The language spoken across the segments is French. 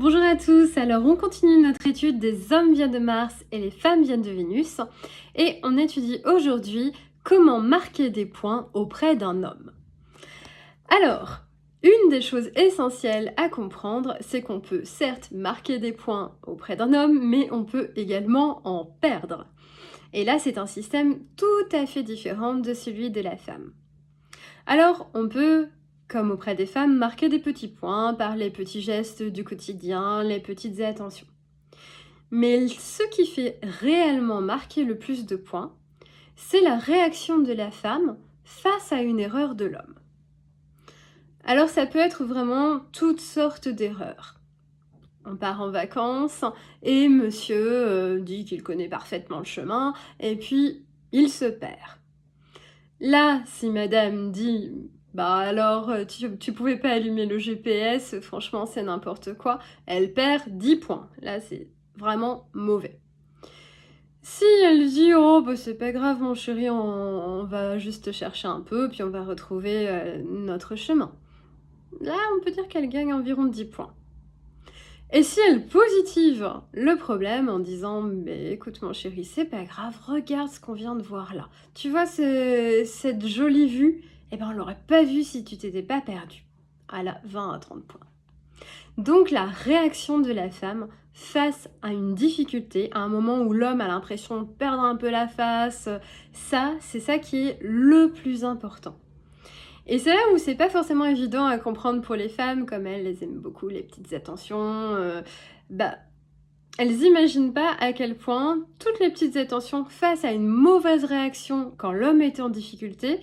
Bonjour à tous, alors on continue notre étude des hommes viennent de Mars et les femmes viennent de Vénus et on étudie aujourd'hui comment marquer des points auprès d'un homme. Alors, une des choses essentielles à comprendre, c'est qu'on peut certes marquer des points auprès d'un homme, mais on peut également en perdre. Et là, c'est un système tout à fait différent de celui de la femme. Alors, on peut, comme auprès des femmes, marquer des petits points par les petits gestes du quotidien, les petites attentions. Mais ce qui fait réellement marquer le plus de points, c'est la réaction de la femme face à une erreur de l'homme. Alors ça peut être vraiment toutes sortes d'erreurs. On part en vacances et monsieur dit qu'il connaît parfaitement le chemin et puis il se perd. Là, si madame dit bah alors tu pouvais pas allumer le GPS, franchement c'est n'importe quoi, elle perd 10 points. Là c'est vraiment mauvais. Si elle dit oh bah c'est pas grave mon chéri, on va juste chercher un peu puis on va retrouver notre chemin. Là on peut dire qu'elle gagne environ 10 points. Et si elle positive le problème en disant mais écoute mon chéri, c'est pas grave, regarde ce qu'on vient de voir là. Tu vois cette jolie vue, eh ben on l'aurait pas vue si tu t'étais pas perdu. Ah là, 20 à 30 points. Donc la réaction de la femme face à une difficulté, à un moment où l'homme a l'impression de perdre un peu la face, c'est ça qui est le plus important. Et c'est là où c'est pas forcément évident à comprendre pour les femmes, comme elles aiment beaucoup les petites attentions, elles imaginent pas à quel point toutes les petites attentions face à une mauvaise réaction quand l'homme est en difficulté,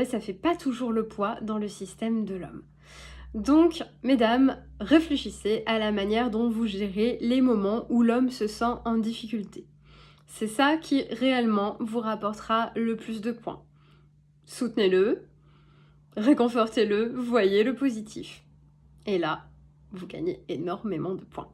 ça fait pas toujours le poids dans le système de l'homme. Donc, mesdames, réfléchissez à la manière dont vous gérez les moments où l'homme se sent en difficulté. C'est ça qui réellement vous rapportera le plus de points. Soutenez-le, réconfortez-le, voyez le positif. Et là, vous gagnez énormément de points.